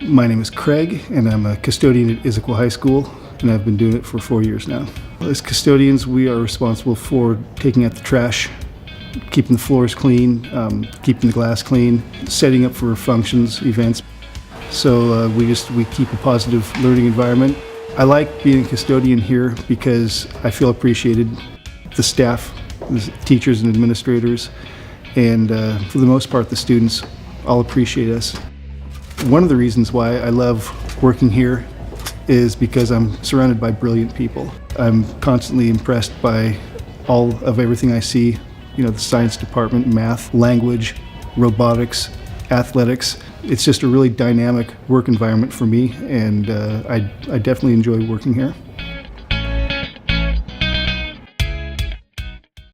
My name is Craig, and I'm a custodian at Issaquah High School, and I've been doing it for 4 years now. As custodians, we are responsible for taking out the trash, keeping the floors clean, keeping the glass clean, setting up for functions, events. So we keep a positive learning environment. I like being a custodian here because I feel appreciated. The staff, the teachers and administrators, and for the most part the students all appreciate us. One of the reasons why I love working here is because I'm surrounded by brilliant people. I'm constantly impressed by everything I see. You know, the science department, math, language, robotics, athletics. It's just a really dynamic work environment for me, and I definitely enjoy working here.